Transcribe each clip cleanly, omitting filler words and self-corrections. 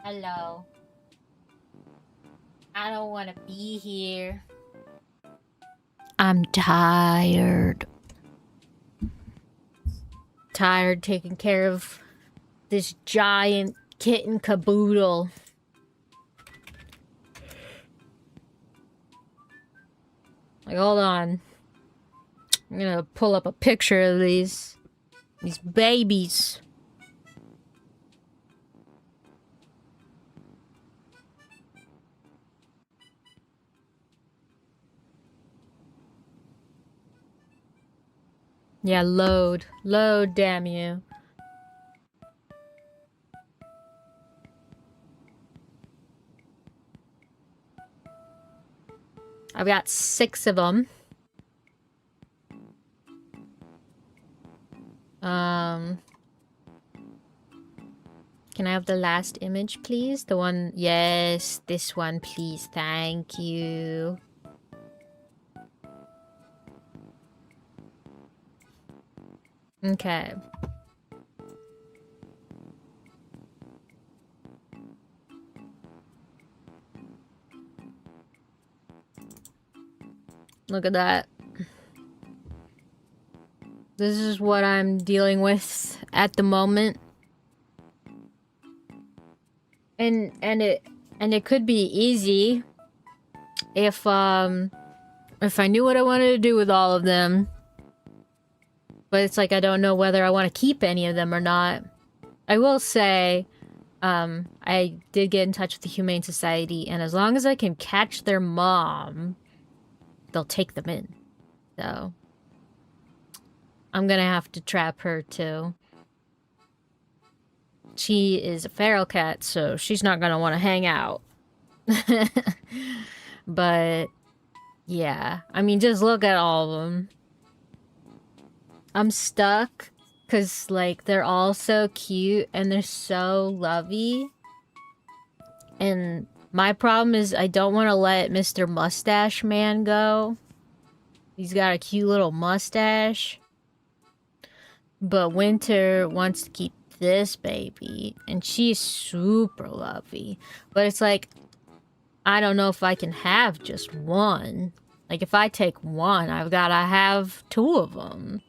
Hello. I don't want to be here. I'm tired. Tired taking care of this giant kitten caboodle. Like, hold on. I'm gonna pull up a picture of these babies. Yeah, load. Load, damn you. I've got 6 of them. Can I have the last image, please? The one... Yes, this one, please. Thank you. Okay. Look at that. This is what I'm dealing with at the moment. And it could be easy if I knew what I wanted to do with all of them. But it's like I don't know whether I want to keep any of them or not. I will say, I did get in touch with the Humane Society, and as long as I can catch their mom, they'll take them in. So I'm gonna have to trap her too. She is a feral cat, so she's not gonna want to hang out. But yeah, I mean, just look at all of them. I'm stuck because, like, they're all so cute and they're so lovey. And my problem is I don't want to let Mr. Mustache Man go. He's got a cute little mustache. But Winter wants to keep this baby, and she's super lovey. But it's like, I don't know if I can have just one. Like, if I take one, I've got to have 2 of them.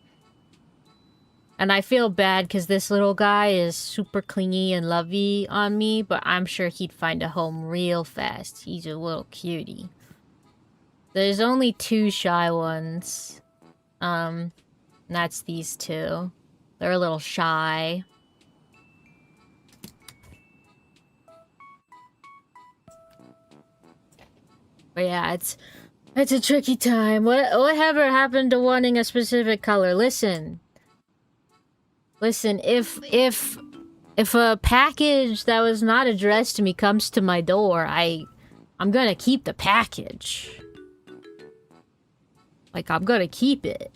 And I feel bad because this little guy is super clingy and lovey on me, but I'm sure he'd find a home real fast. He's a little cutie. There's only 2 shy ones. And that's these 2. They're a little shy. But yeah, it's a tricky time. Whatever happened to wanting a specific color? Listen, if a package that was not addressed to me comes to my door, I'm gonna keep the package. Like, I'm gonna keep it.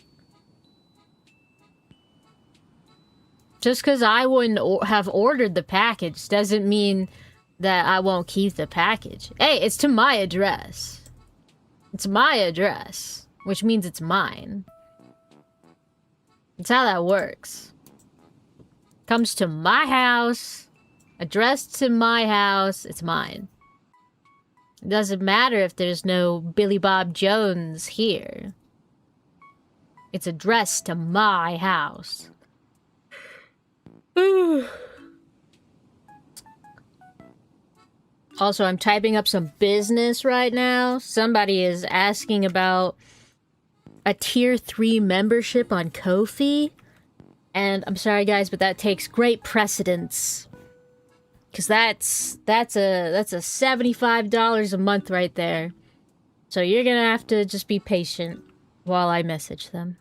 Just because I wouldn't have ordered the package doesn't mean that I won't keep the package. Hey, it's to my address. It's my address, which means it's mine. That's how that works. comes to my house, addressed to my house, it's mine. It doesn't matter if there's no Billy Bob Jones here. It's addressed to my house. Also, I'm typing up some business right now. Somebody is asking about a tier 3 membership on KoFi. And I'm sorry guys, but that takes great precedence. Cause that's a $75 a month right there. So you're gonna have to just be patient while I message them.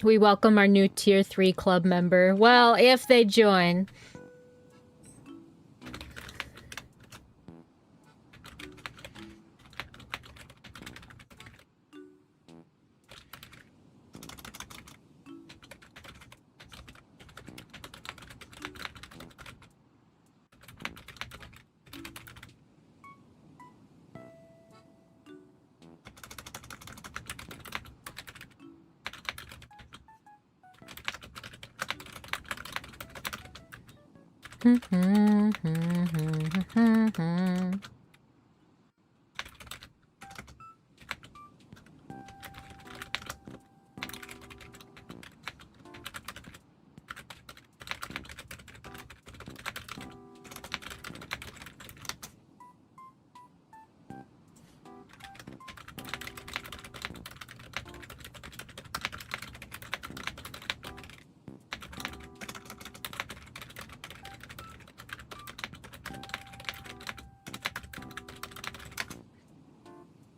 We welcome our new tier 3 club member. Well, if they join.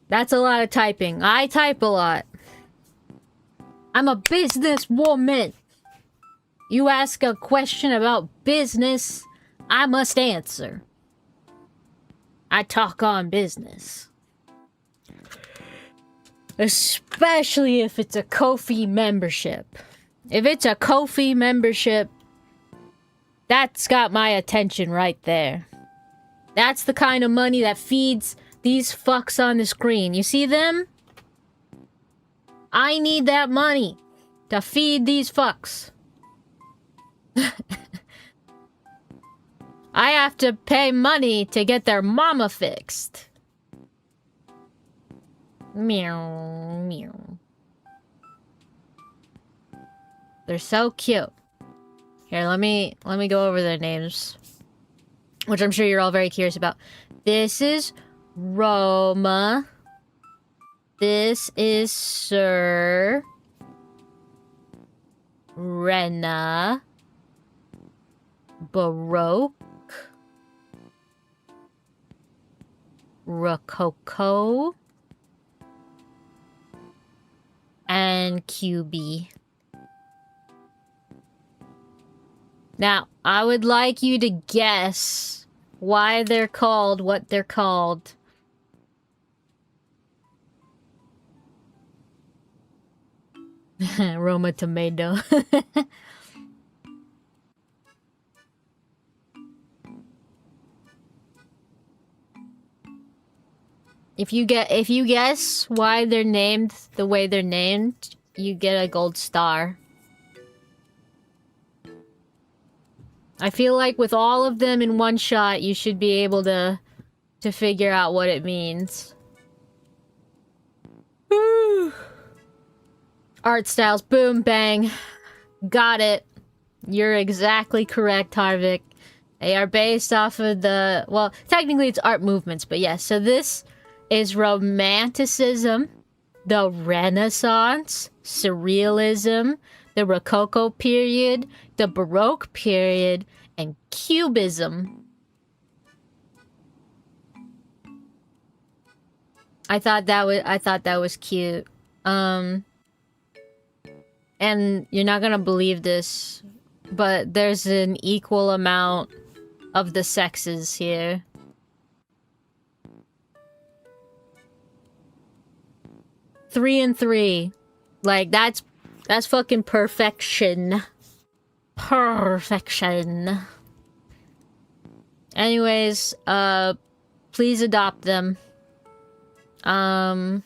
That's a lot of typing. I type a lot. I'm a businesswoman. You ask a question about business, I must answer. I talk on business. Especially if it's a KoFi membership. If it's a KoFi membership, that's got my attention right there. That's the kind of money that feeds these fucks on the screen. You see them? I need that money to feed these fucks. I have to pay money to get their mama fixed. Meow, meow. They're so cute. Here, let me go over their names, which I'm sure you're all very curious about. This is Roma. This is Sir. Rena. Baroque. Rococo. And QB. Now, I would like you to guess why they're called what they're called. Roma Tomato. If you guess why they're named the way they're named, you get a gold star. I feel like with all of them in one shot, you should be able to figure out what it means. Art styles, boom, bang. Got it. You're exactly correct, Harvick. They are based off of the... Well, technically it's art movements, but yes. So this is Romanticism, the Renaissance, Surrealism, the Rococo period, the Baroque period, and Cubism. I thought that was cute. And you're not gonna believe this, but there's an equal amount of the sexes here. 3 and 3. Like, that's fucking perfection. Perfection. Anyways, please adopt them. I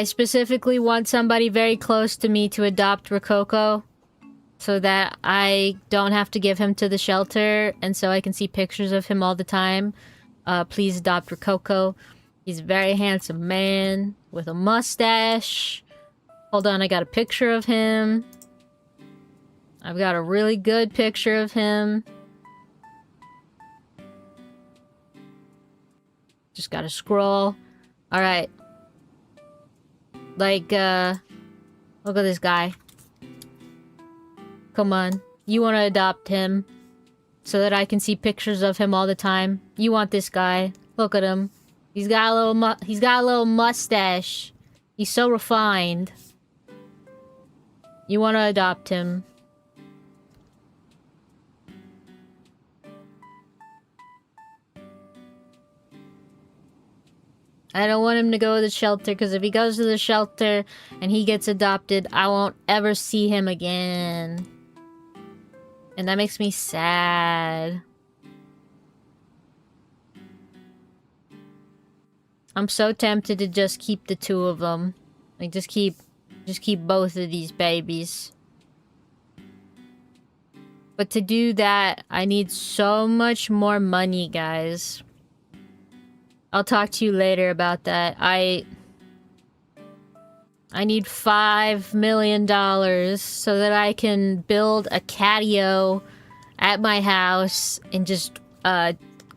specifically want somebody very close to me to adopt Rococo, so that I don't have to give him to the shelter, and so I can see pictures of him all the time. Please adopt Rococo. He's a very handsome man with a mustache. Hold on, I got a picture of him. I've got a really good picture of him. Just gotta scroll. Alright. Like, look at this guy. Come on. You want to adopt him so that I can see pictures of him all the time. You want this guy. Look at him. He's got a little mustache. He's so refined. You want to adopt him. I don't want him to go to the shelter, because if he goes to the shelter and he gets adopted, I won't ever see him again. And that makes me sad. I'm so tempted to just keep the 2 of them. Like, just keep both of these babies. But to do that, I need so much more money, guys. I'll talk to you later about that. I need $5 million so that I can build a catio at my house and just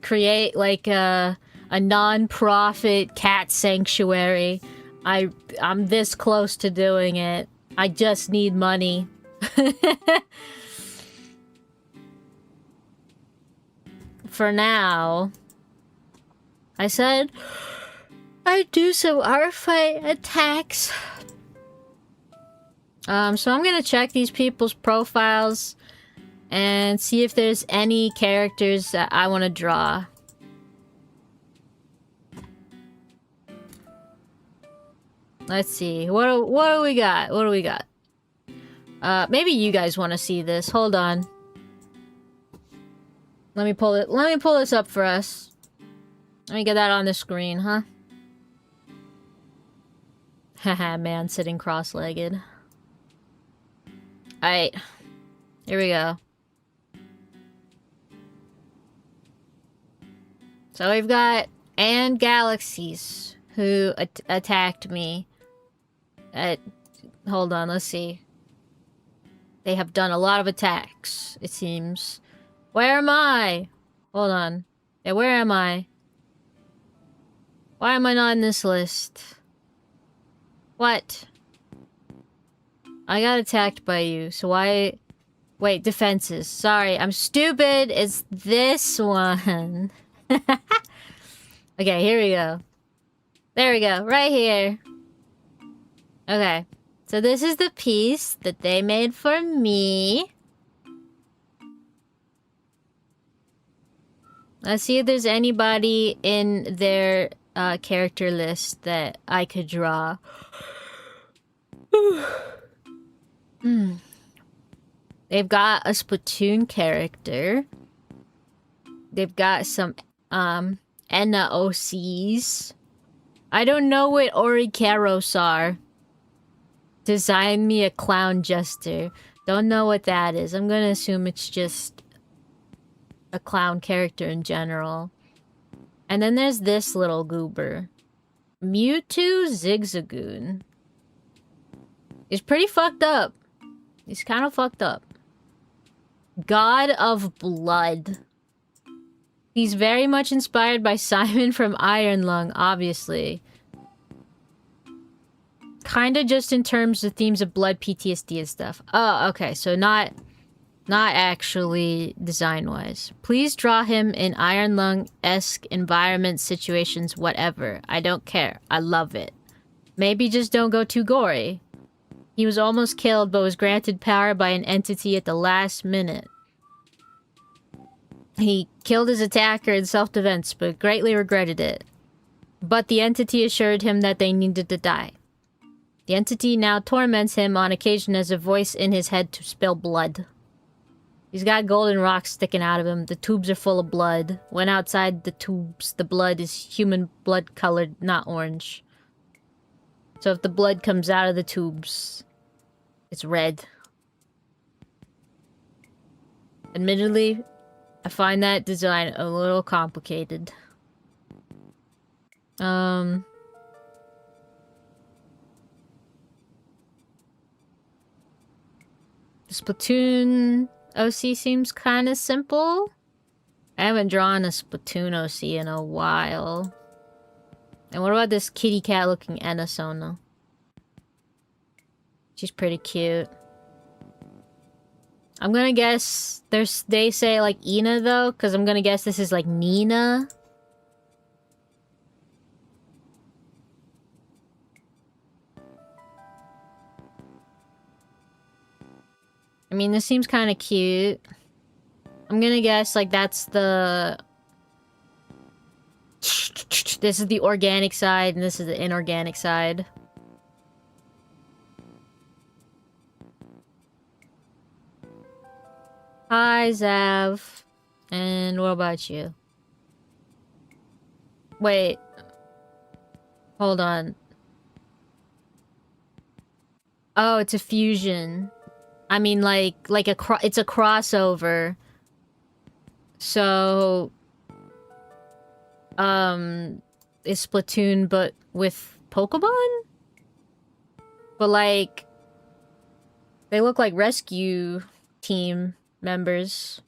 create like a non-profit cat sanctuary. I'm this close to doing it. I just need money. For now, I said I'd do some Artfight attacks. So I'm gonna check these people's profiles and see if there's any characters that I want to draw. Let's see. What do we got? What do we got? Maybe you guys want to see this. Hold on. Let me pull this up for us. Let me get that on the screen, huh? Haha, man sitting cross-legged. Alright. Here we go. So we've got and Galaxies who attacked me. Hold on, let's see. They have done a lot of attacks, it seems. Where am I? Hold on. Yeah, where am I? Why am I not in this list? What? I got attacked by you, so why... Wait, defenses. Sorry, I'm stupid. It's this one. Okay, here we go. There we go, right here. Okay, so this is the piece that they made for me. Let's see if there's anybody in their character list that I could draw. They've got a Splatoon character. They've got some Enna OCs. I don't know what Orikaros are. Design me a clown jester. Don't know what that is. I'm gonna assume it's just a clown character in general. And then there's this little goober. Mewtwo Zigzagoon. He's pretty fucked up. He's kind of fucked up. God of Blood. He's very much inspired by Simon from Iron Lung, obviously. Kinda just in terms of themes of blood, PTSD and stuff. Oh, okay, so not actually design-wise. Please draw him in Iron Lung-esque environments, situations, whatever. I don't care. I love it. Maybe just don't go too gory. He was almost killed, but was granted power by an entity at the last minute. He killed his attacker in self-defense, but greatly regretted it. but the entity assured him that they needed to die. The entity now torments him on occasion as a voice in his head to spill blood. He's got golden rocks sticking out of him. The tubes are full of blood. When outside the tubes, the blood is human blood colored, not orange. So if the blood comes out of the tubes, it's red. Admittedly, I find that design a little complicated. The Splatoon OC seems kind of simple. I haven't drawn a Splatoon OC in a while. And what about this kitty cat looking Enasona? She's pretty cute. I'm gonna guess they say like Ina though, because I'm gonna guess this is like Nina. I mean, this seems kind of cute. I'm gonna guess like that's the... This is the organic side and this is the inorganic side. Hi, Zav. And what about you? Wait. Hold on. Oh, it's a fusion. I mean, it's a crossover. So... is Splatoon, but with Pokemon? But, like... They look like rescue team members.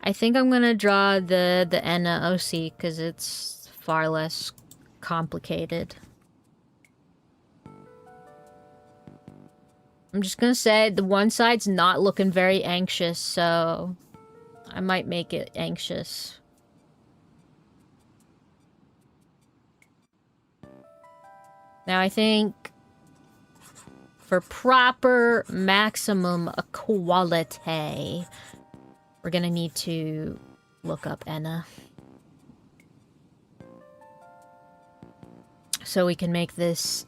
I think I'm gonna draw the Enna OC, because it's far less complicated. I'm just gonna say the one side's not looking very anxious, so I might make it anxious. Now I think for proper maximum quality, we're gonna need to look up Enna. So we can make this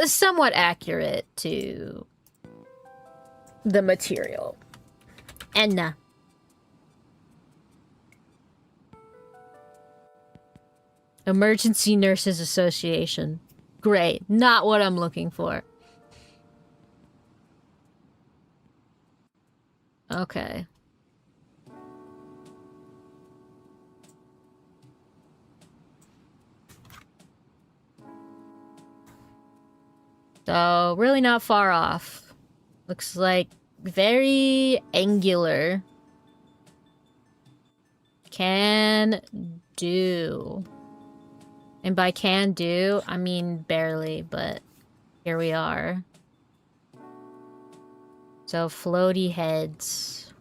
somewhat accurate to the material. Enna. Emergency Nurses Association. Great. Not what I'm looking for. Okay. So, really not far off. Looks like very angular. Can do. And by can do, I mean barely, but here we are. So, floaty heads.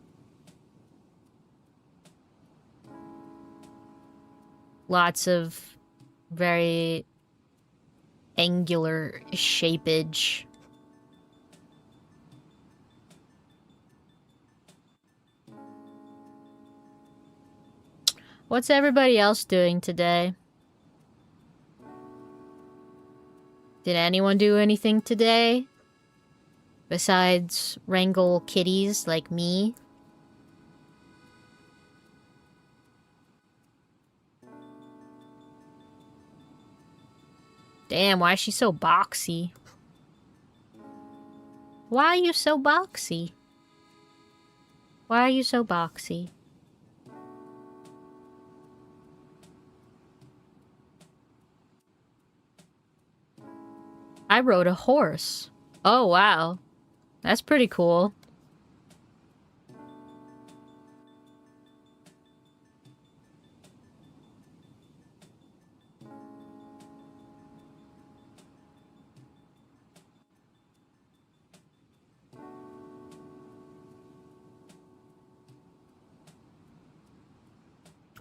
Lots of very angular shapeage. What's everybody else doing today? Did anyone do anything today? Besides wrangle kitties like me? Damn, why is she so boxy? Why are you so boxy? Why are you so boxy? I rode a horse. Oh, wow. That's pretty cool.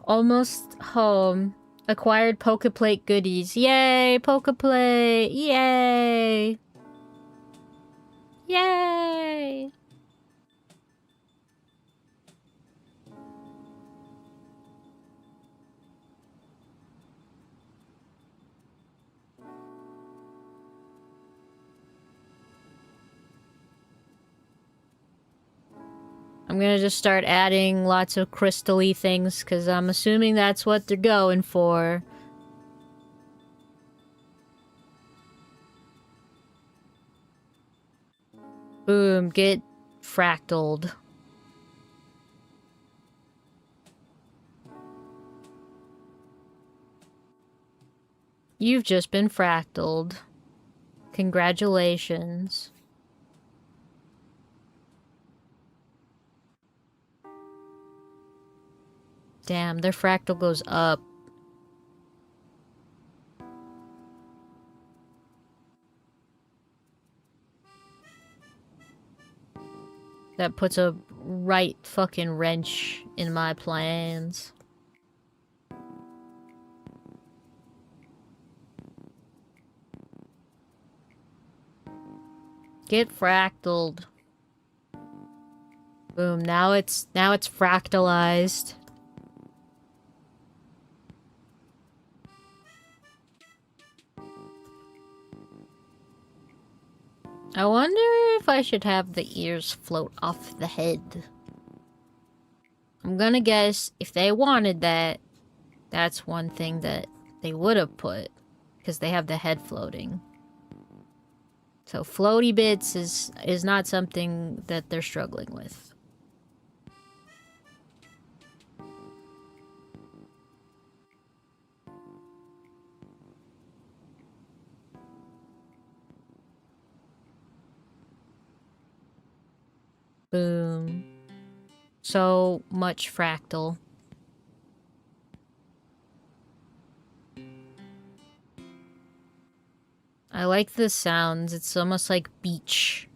Almost home. Acquired Pokeplate goodies. Yay, Pokeplate! Yay! Yay! I'm gonna just start adding lots of crystal-y things, because I'm assuming that's what they're going for. Boom, get fractaled. You've just been fractaled. Congratulations. Damn, their fractal goes up. That puts a right fucking wrench in my plans. Get fractaled. Boom, now it's fractalized. I wonder if I should have the ears float off the head. I'm gonna guess if they wanted that, that's one thing that they would have put, because they have the head floating. So floaty bits is not something that they're struggling with. Boom. So much fractal. I like the sounds. It's almost like beach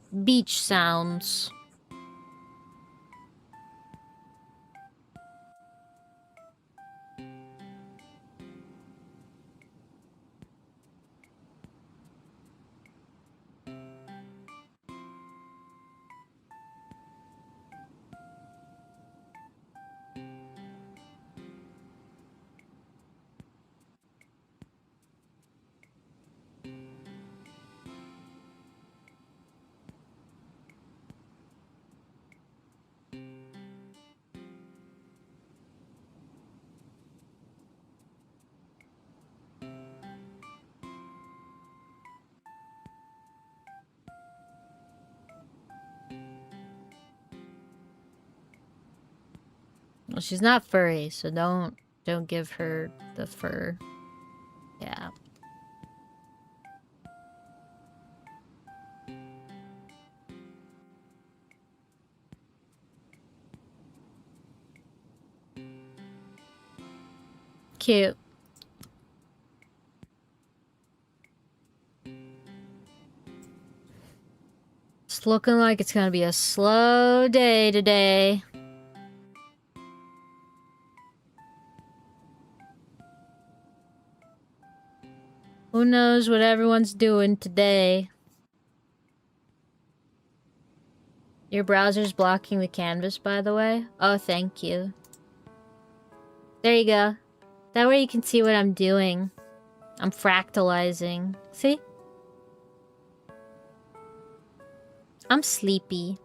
sounds. Well, she's not furry, so don't give her the fur. Yeah. Cute. It's looking like it's gonna be a slow day today. Who knows what everyone's doing today? Your browser's blocking the canvas, by the way. Oh, thank you. There you go. That way you can see what I'm doing. I'm fractalizing. See? I'm sleepy.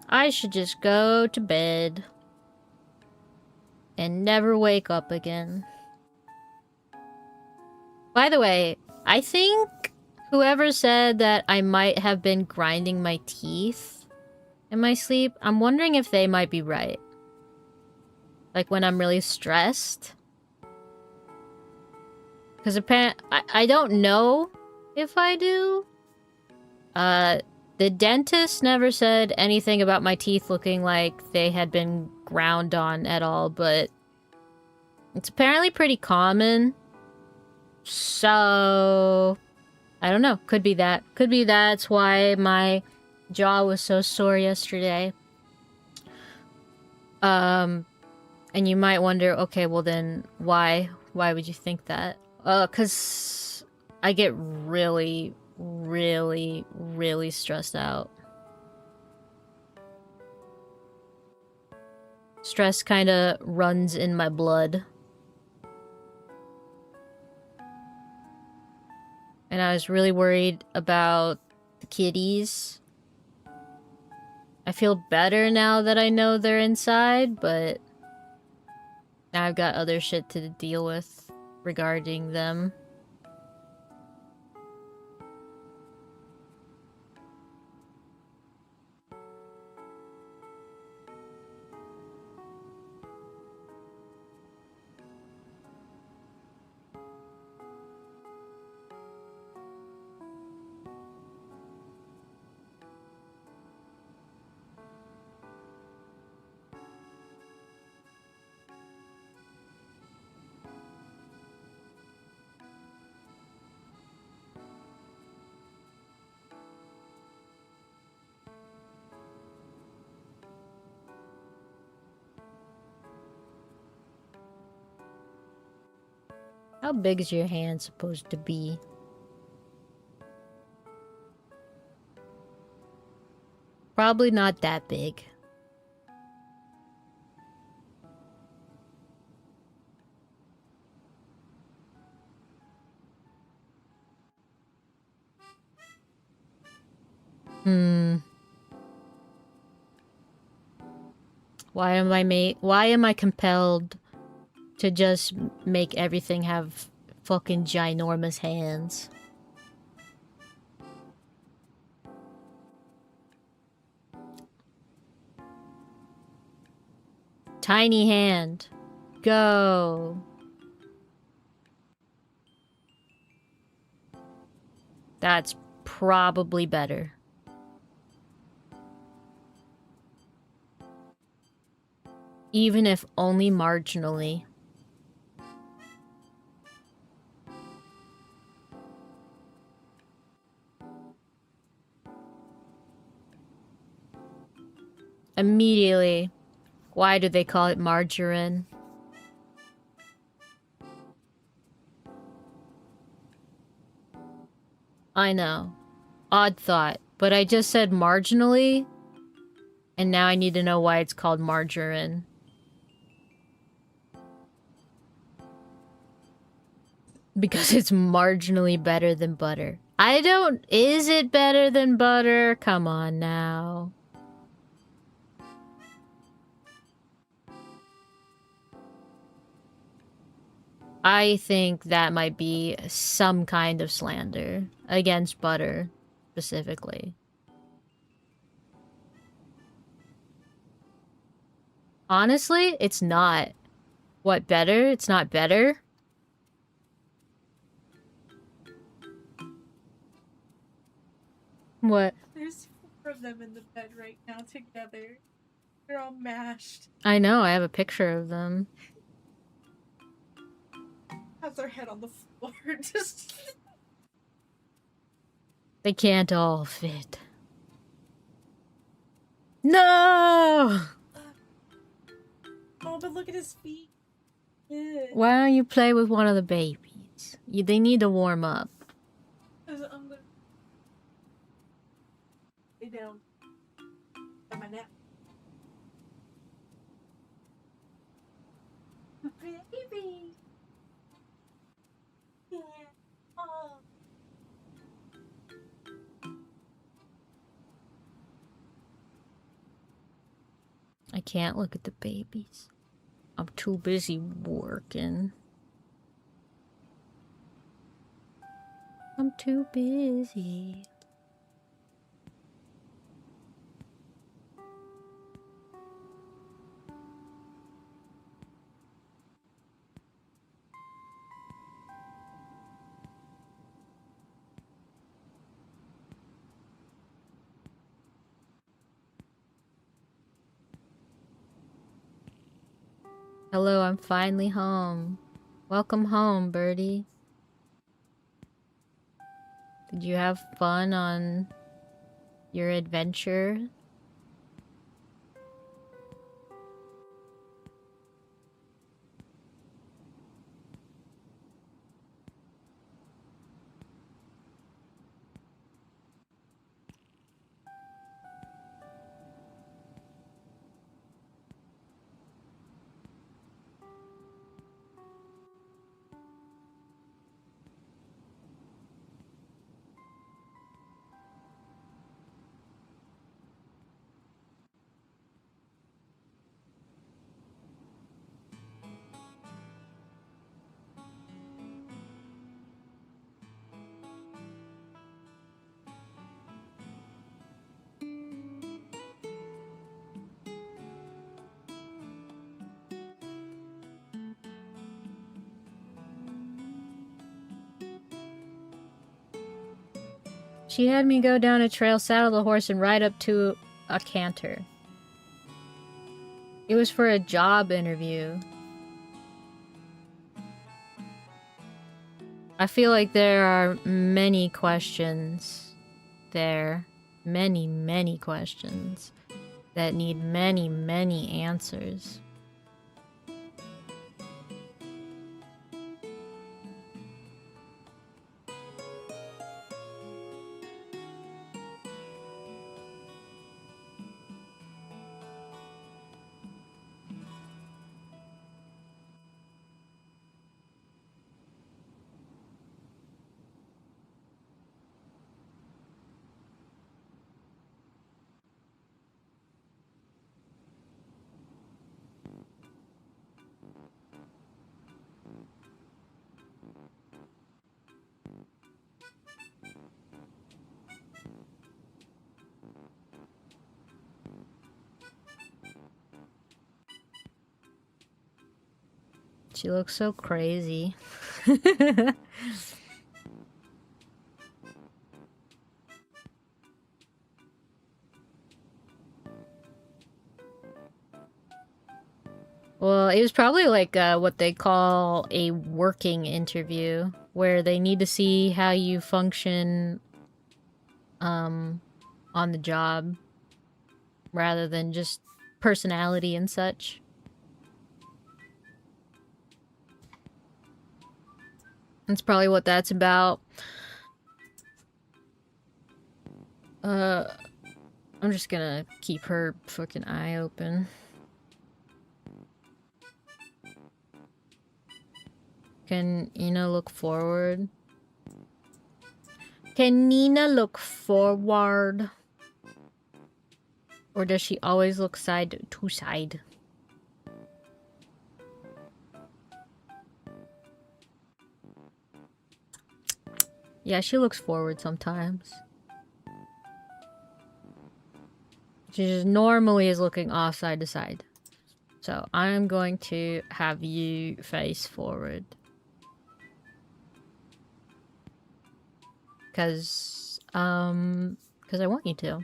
I should just go to bed and never wake up again. By the way, I think whoever said that I might have been grinding my teeth in my sleep, I'm wondering if they might be right. Like when I'm really stressed. Because apparently, I don't know if I do. The dentist never said anything about my teeth looking like they had been ground on at all, but it's apparently pretty common. So, I don't know. Could be that. Could be that's why my jaw was so sore yesterday. And you might wonder, okay, well then, why would you think that? 'Cause I get really, really, really stressed out. Stress kind of runs in my blood. And I was really worried about the kitties. I feel better now that I know they're inside, but now I've got other shit to deal with regarding them. How big is your hand supposed to be? Probably not that big. Why am I compelled to just make everything have fucking ginormous hands? Tiny hand. Go. That's probably better. Even if only marginally. Immediately. Why do they call it margarine? I know. Odd thought. But I just said marginally, and now I need to know why it's called margarine. Because it's marginally better than butter. Is it better than butter? Come on now. I think that might be some kind of slander against butter, specifically. Honestly, it's not. What, better? It's not better? What? There's 4 of them in the bed right now together. They're all mashed. I know, I have a picture of them. Has their head on the floor, just... They can't all fit. No! Oh, but look at his feet. Yeah. Why don't you play with one of the babies? They need to warm up. I'm gonna lay down on my nap. Baby. Yeah. Oh. I can't look at the babies. I'm too busy working. I'm too busy. Hello, I'm finally home. Welcome home, birdie. Did you have fun on your adventure? She had me go down a trail, saddle the horse, and ride up to a canter. It was for a job interview. I feel like there are many questions there. Many, many questions that need many, many answers. She looks so crazy. Well, it was probably like what they call a working interview, where they need to see how you function on the job rather than just personality and such. That's probably what that's about. I'm just gonna keep her fucking eye open. Can Nina look forward? Can Nina look forward? Or does she always look side to side? Yeah, she looks forward sometimes. She just normally is looking off side to side. So I'm going to have you face forward. Because I want you to.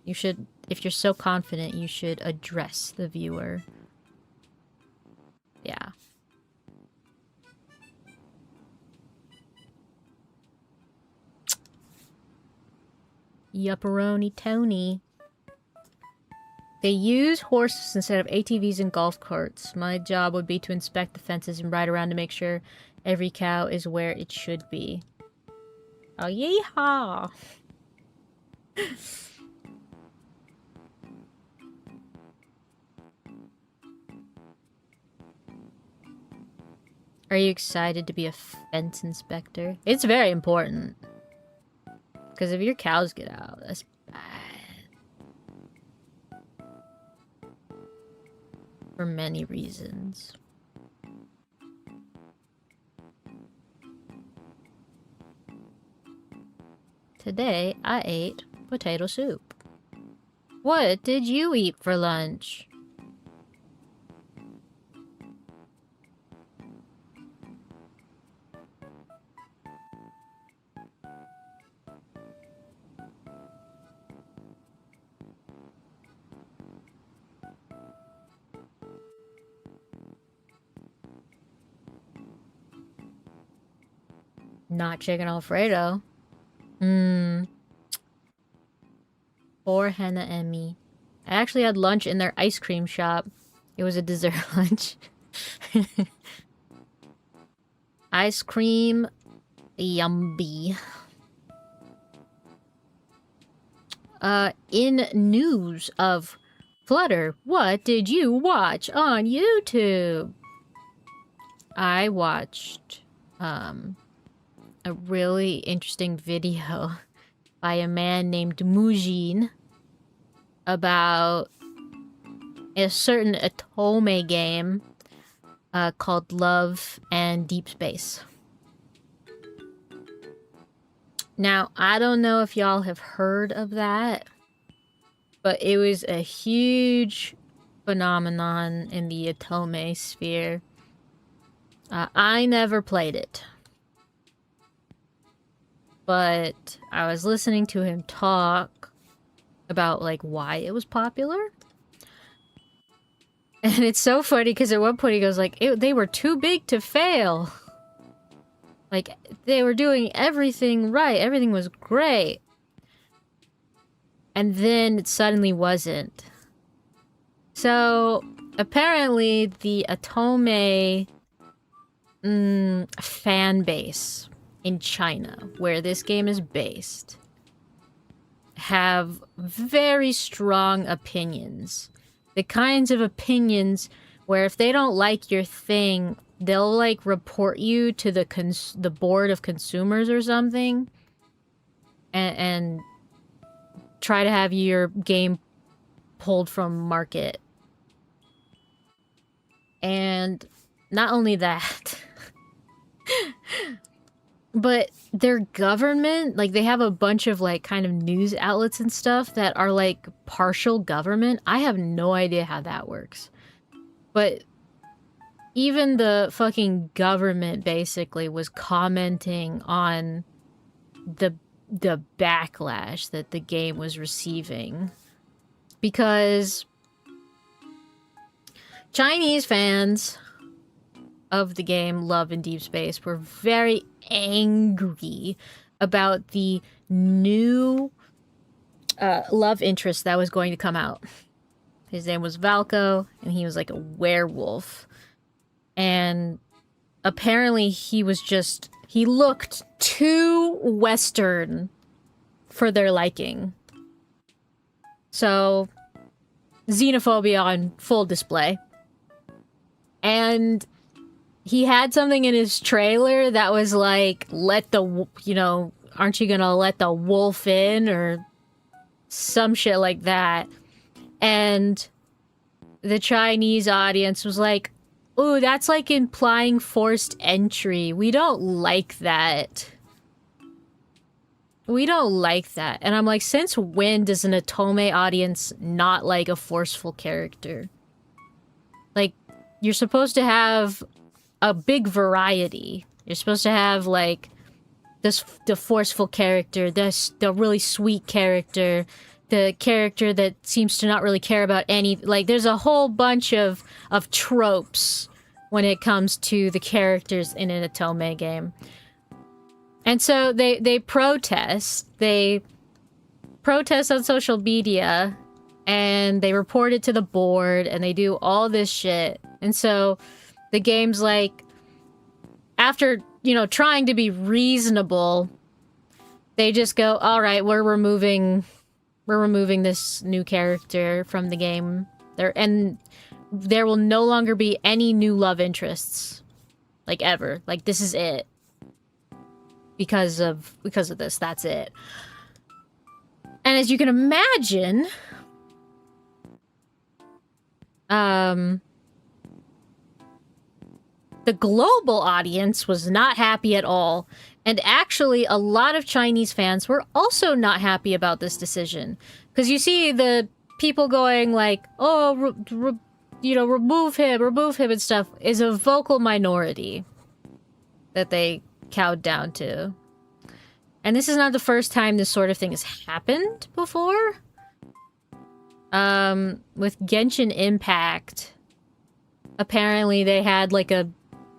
You should, if you're so confident, you should address the viewer. Yeah. Yupperoni Tony. They use horses instead of ATVs and golf carts. My job would be to inspect the fences and ride around to make sure every cow is where it should be. Oh, yeehaw! Are you excited to be a fence inspector? It's very important. Because if your cows get out, that's bad. For many reasons. Today, I ate potato soup. What did you eat for lunch? Not chicken Alfredo. Poor Hannah and me. I actually had lunch in their ice cream shop. It was a dessert lunch. Ice cream. Yummy. In news of Flutter, what did you watch on YouTube? I watched, a really interesting video by a man named Mujin about a certain Otome game called Love and Deep Space. Now, I don't know if y'all have heard of that, but it was a huge phenomenon in the Otome sphere. I never played it. but I was listening to him talk about like why it was popular. And it's so funny because at one point he goes like, they were too big to fail. Like, they were doing everything right. Everything was great. And then it suddenly wasn't. So, apparently the Atome fan base in China, where this game is based, have very strong opinions. The kinds of opinions where if they don't like your thing, they'll like report you to the board of consumers or something, and try to have your game pulled from market. And not only that, but their government, like they have a bunch of like kind of news outlets and stuff that are like partial government. I have no idea how that works. But even the fucking government basically was commenting on the backlash that the game was receiving. Because Chinese fans of the game Love in Deep Space were very angry about the new love interest that was going to come out. His name was Valko, and he was like a werewolf. And apparently he looked too Western for their liking. So, xenophobia on full display. And he had something in his trailer that was like, aren't you gonna let the wolf in? Or some shit like that. And the Chinese audience was like, ooh, that's like implying forced entry. We don't like that. We don't like that. And I'm like, since when does an Atome audience not like a forceful character? Like, you're supposed to have a big variety. You're supposed to have like the forceful character, the really sweet character, the character that seems to not really care about any, like there's a whole bunch of tropes when it comes to the characters in an Atome game. And so they protest. They protest on social media and they report it to the board and they do all this shit. And so the game's like, after, trying to be reasonable, they just go, all right, we're removing this new character from the game. There will no longer be any new love interests. Like, ever. Like, this is it. Because of this, that's it. And as you can imagine, the global audience was not happy at all. And actually, a lot of Chinese fans were also not happy about this decision. Because you see the people going like, oh, remove him and stuff, is a vocal minority that they cowed down to. And this is not the first time this sort of thing has happened before. With Genshin Impact, apparently they had like a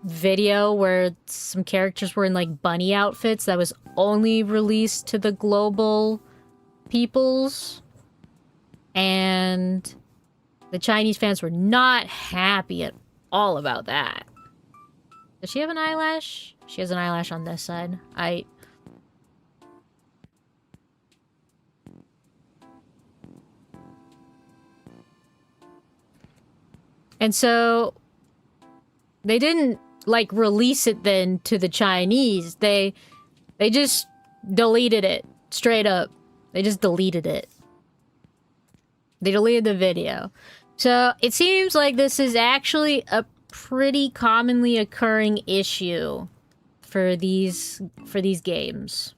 video where some characters were in like bunny outfits that was only released to the global peoples, and the Chinese fans were not happy at all about that. Does she have an eyelash? She has an eyelash on this side. And so they didn't like release it then to the Chinese. They just deleted it straight up. They just deleted it. They deleted the video. So it seems like this is actually a pretty commonly occurring issue for these games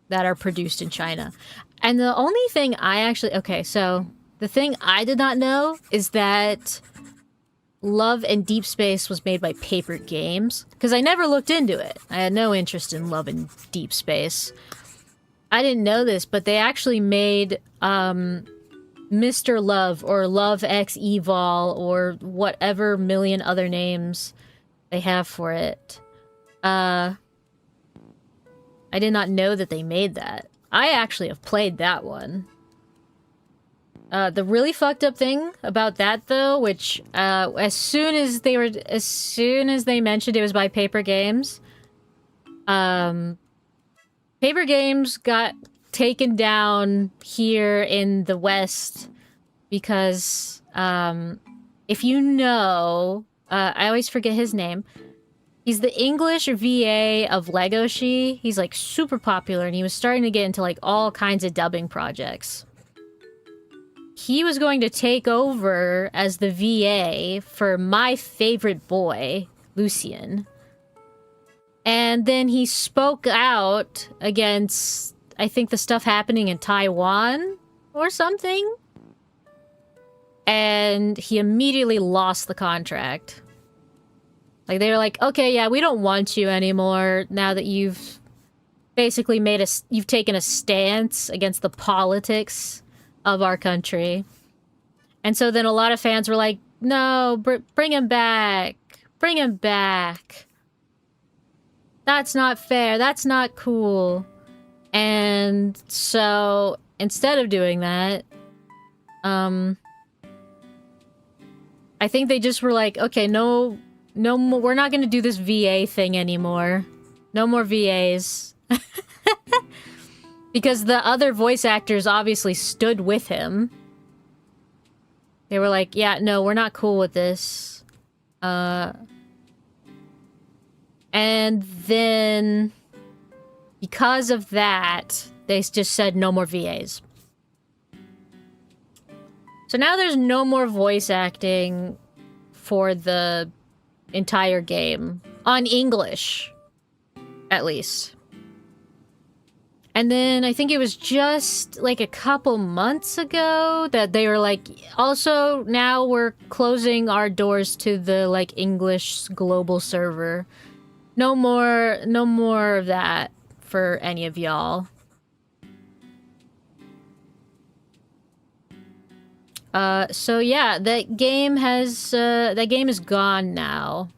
that are produced in China. And the only thing the thing I did not know is that Love and Deep Space was made by Paper Games, because I never looked into it. I had no interest in Love and Deep Space. I didn't know this, but they actually made Mr. Love or Love X Evol or whatever million other names they have for it. I did not know that they made that. I actually have played that one. The really fucked up thing about that, though, which as soon as they mentioned it was by Paper Games, Paper Games got taken down here in the West because if you know, I always forget his name. He's the English VA of Legoshi. He's like super popular, and he was starting to get into like all kinds of dubbing projects. He was going to take over as the VA for my favorite boy, Lucian. And then he spoke out against, I think, the stuff happening in Taiwan or something. And he immediately lost the contract. Like, they were like, okay, yeah, we don't want you anymore now that you've basically you've taken a stance against the politics of our country. And so then a lot of fans were like, no, bring him back. Bring him back. That's not fair. That's not cool. And so instead of doing that, I think they just were like, okay, no more, we're not going to do this VA thing anymore. No more VAs. Because the other voice actors obviously stood with him. They were like, yeah, no, we're not cool with this. And then, because of that, they just said no more VAs. So now there's no more voice acting for the entire game. On English, at least. And then I think it was just like a couple months ago that they were like, also now we're closing our doors to the like English global server. No more of that for any of y'all. So yeah, that game is gone now.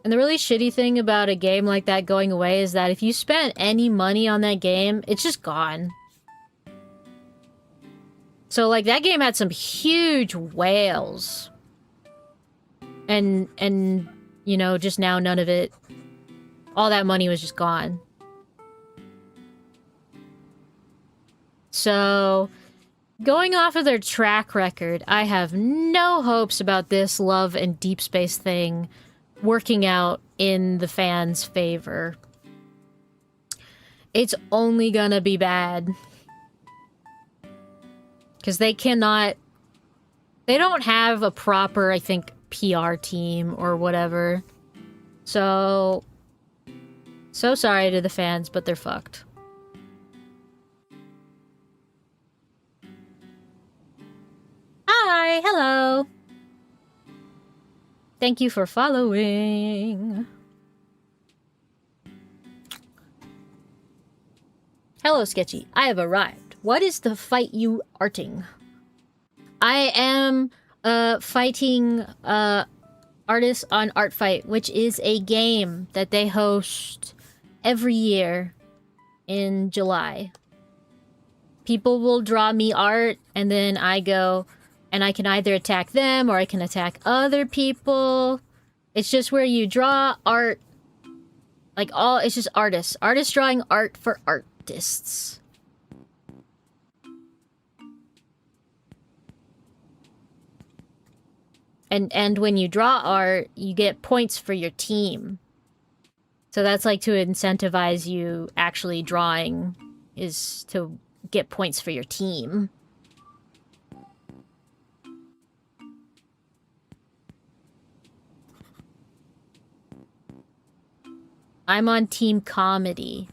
And the really shitty thing about a game like that going away is that if you spent any money on that game, it's just gone. So, like, that game had some huge whales. And you know, just now none of it, all that money was just gone. So, going off of their track record, I have no hopes about this Love and Deep Space thing working out in the fans' favor. It's only gonna be bad. Because they don't have a proper, I think, PR team or whatever. So sorry to the fans, but they're fucked. Hi, hello. Thank you for following. Hello, Sketchy. I have arrived. What is the fight you arting? I am fighting artists on Artfight, which is a game that they host every year in July. People will draw me art, and then I go, and I can either attack them or I can attack other people. It's just where you draw art. Like, it's just artists. Artists drawing art for artists. And when you draw art, you get points for your team. So that's like to incentivize you actually drawing, is to get points for your team. I'm on Team Comedy.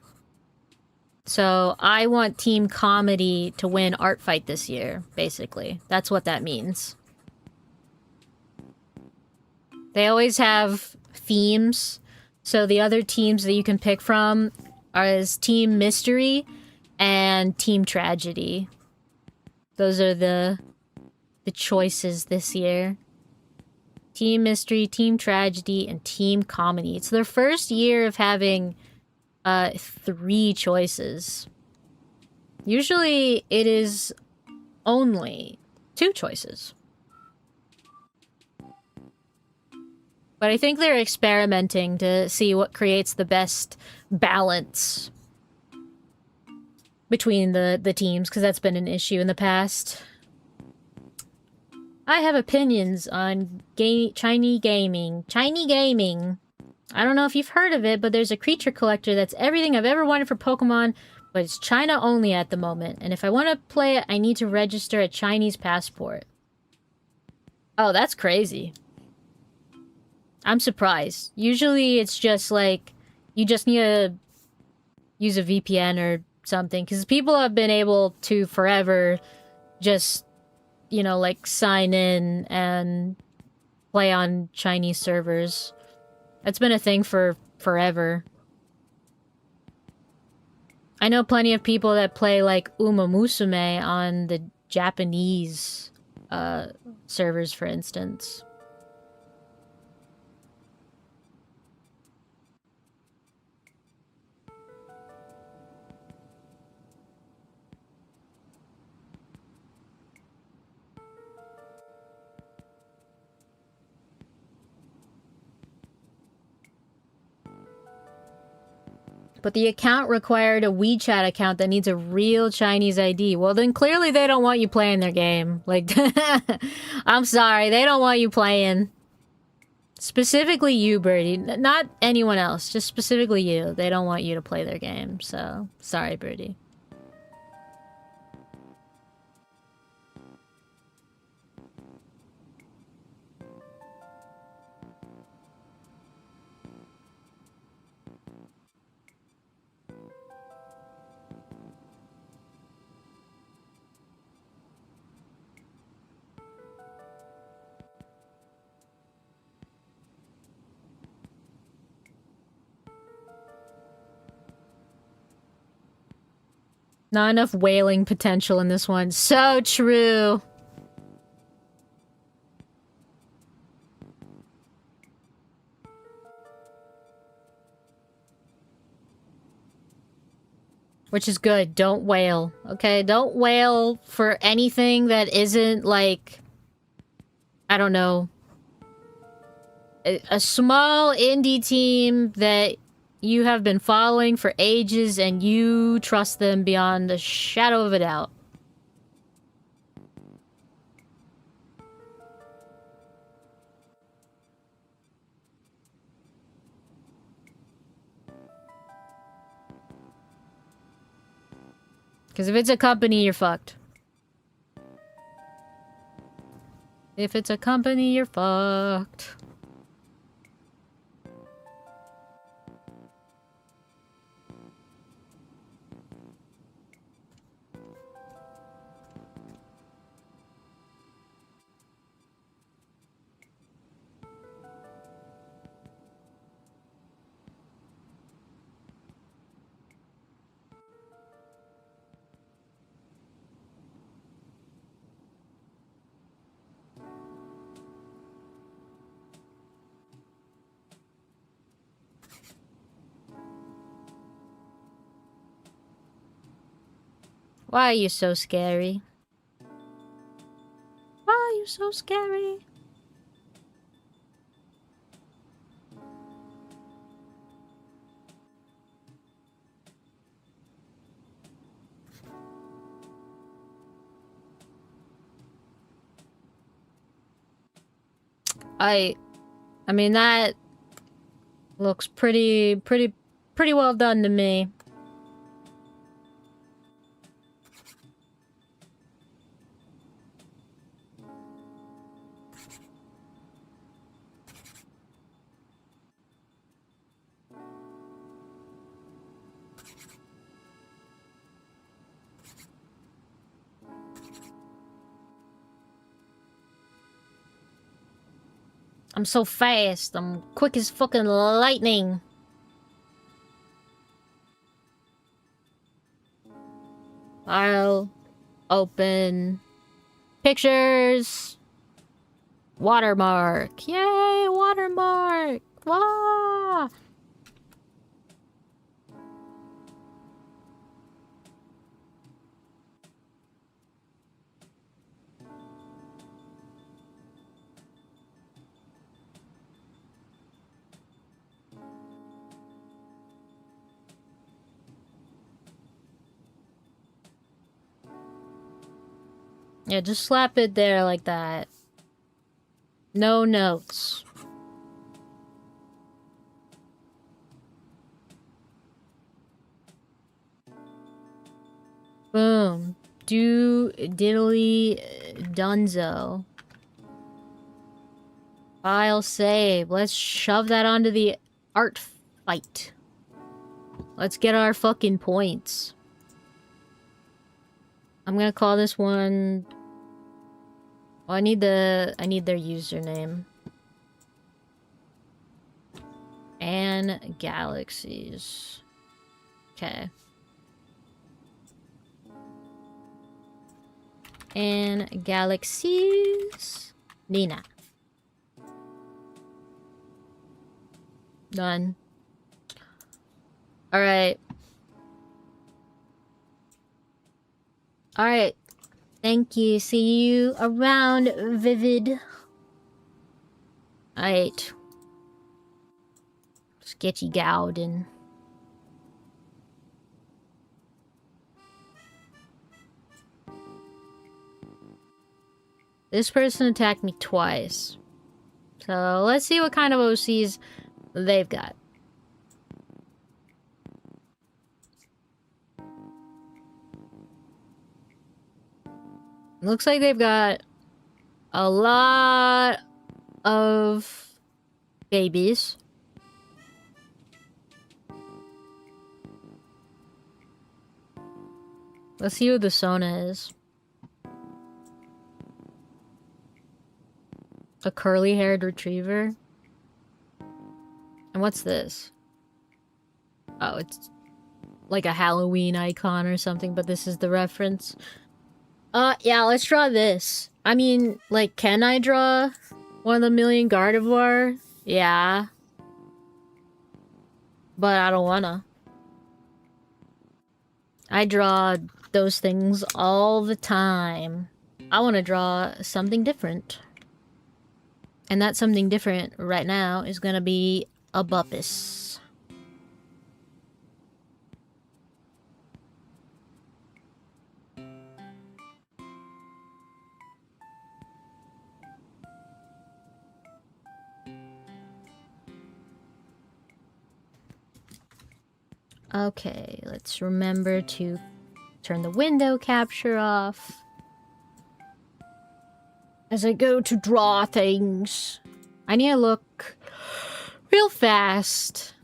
So I want Team Comedy to win Artfight this year, basically. That's what that means. They always have themes, so the other teams that you can pick from is Team Mystery and Team Tragedy. Those are the choices this year. Team Mystery, Team Tragedy, and Team Comedy. It's their first year of having 3 choices. Usually it is only 2 choices. But I think they're experimenting to see what creates the best balance between the teams, because that's been an issue in the past. I have opinions on Chinese gaming. Chinese gaming. I don't know if you've heard of it, but there's a creature collector that's everything I've ever wanted for Pokemon, but it's China only at the moment. And if I want to play it, I need to register a Chinese passport. Oh, that's crazy. I'm surprised. Usually it's just like, you just need to use a VPN or something, because people have been able to forever just, you know, like sign in and play on Chinese servers. It's been a thing for forever. I know plenty of people that play like Uma Musume on the Japanese servers, for instance. But the account required a WeChat account that needs a real Chinese ID. Well, then clearly they don't want you playing their game. Like, I'm sorry, they don't want you playing. Specifically you, Birdie. Not anyone else, just specifically you. They don't want you to play their game, so sorry, Birdie. Not enough whaling potential in this one. So true. Which is good. Don't whale, okay? Don't whale for anything that isn't, like, I don't know, a small indie team that you have been following for ages and you trust them beyond a shadow of a doubt. Because if it's a company, you're fucked. If it's a company, you're fucked. Why are you so scary? Why are you so scary? I mean, that looks pretty well done to me. I'm so fast. I'm quick as fucking lightning. File. Open. Pictures. Watermark. Yay, watermark. Wah! Yeah, just slap it there like that. No notes. Boom. Do diddly dunzo. File save. Let's shove that onto the Artfight. Let's get our fucking points. I'm gonna call this one... Oh, I need their username. And galaxies. Okay. And galaxies. Nina. Done. Alright. Alright. Thank you. See you around, Vivid. Alright. SketchyGarden. This person attacked me twice. So let's see what kind of OCs they've got. Looks like they've got a lot of babies. Let's see who the Sona is. A curly-haired retriever. And what's this? Oh, it's like a Halloween icon or something, but this is the reference. Yeah, let's draw this. I mean, like, can I draw one of the million Gardevoir? Yeah. But I don't wanna. I draw those things all the time. I wanna draw something different. And that something different right now is gonna be a Bumpus. Okay, let's remember to turn the window capture off as I go to draw things. I need to look real fast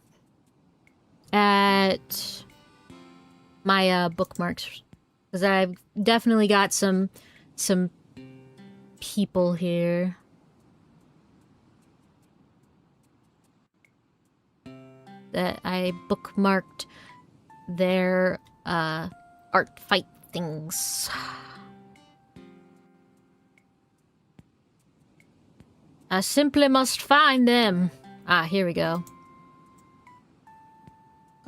at my bookmarks, because I've definitely got some people here that I bookmarked their Artfight things. I simply must find them. Ah, here we go.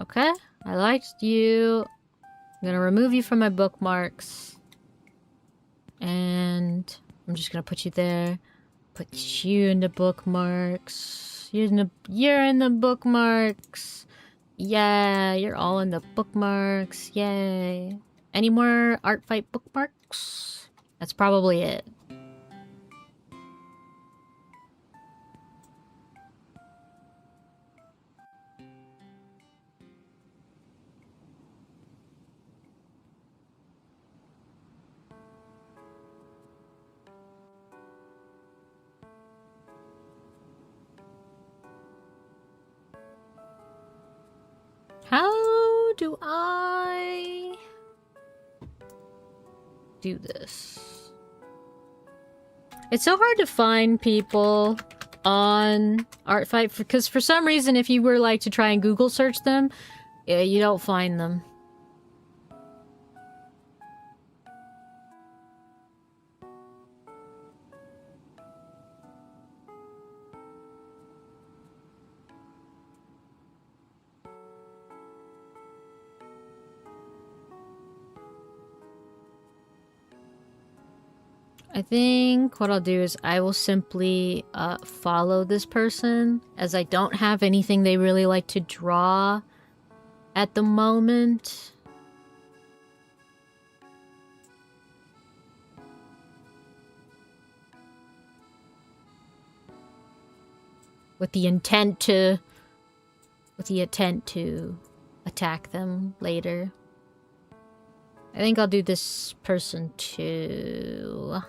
Okay, I liked you. I'm gonna remove you from my bookmarks. And I'm just gonna put you there. Put you in the bookmarks. You're in the bookmarks. Yeah, you're all in the bookmarks. Yay. Any more Artfight bookmarks? That's probably it. How do I do this? It's so hard to find people on Artfight, because for some reason, if you were like to try and Google search them, yeah, you don't find them. I think what I'll do is I will simply follow this person, as I don't have anything they really like to draw at the moment. With the intent to attack them later. I think I'll do this person too.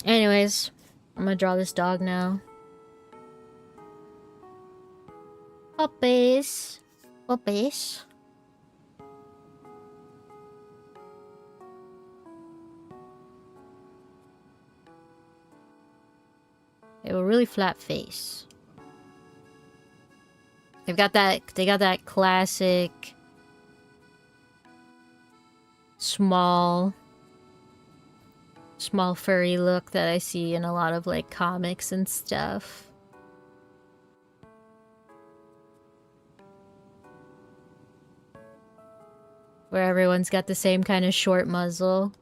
Anyways, I'm gonna draw this dog now. Puppies. Puppies. They have a really flat face. They got that classic small furry look that I see in a lot of like comics and stuff. Where everyone's got the same kind of short muzzle.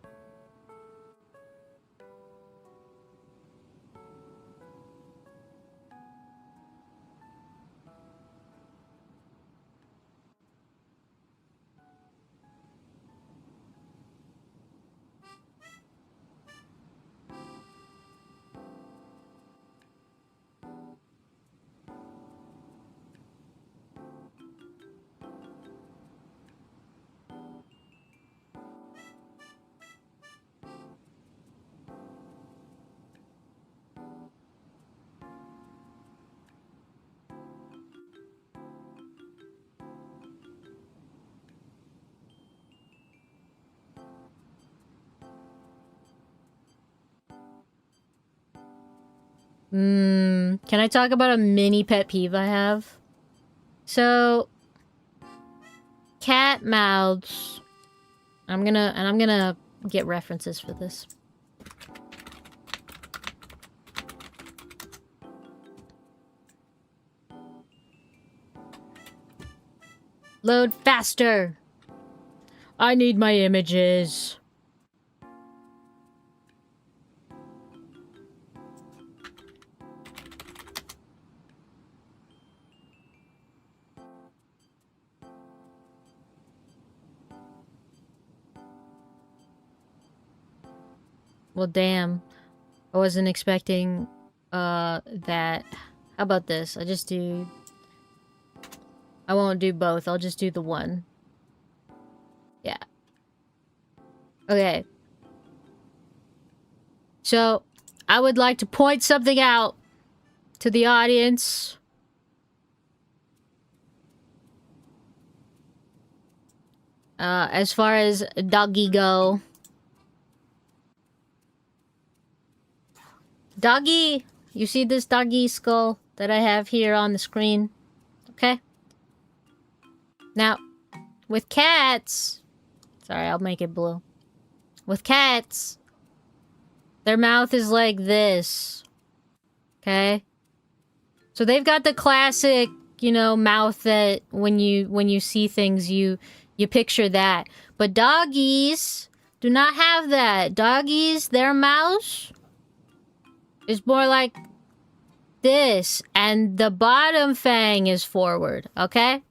Can I talk about a mini pet peeve I have? So, cat mouths. I'm gonna get references for this. Load faster. I need my images. Well, damn. I wasn't expecting, that. How about this? I won't do both. I'll just do the one. Yeah. Okay. So, I would like to point something out to the audience. As far as doggy go. Doggy, you see this doggy skull that I have here on the screen? Okay? Now, with cats... Sorry, I'll make it blue. With cats, their mouth is like this. Okay? So they've got the classic, you know, mouth that when you see things, you picture that. But doggies do not have that. Doggies, their mouths is more like this, and the bottom fang is forward, okay?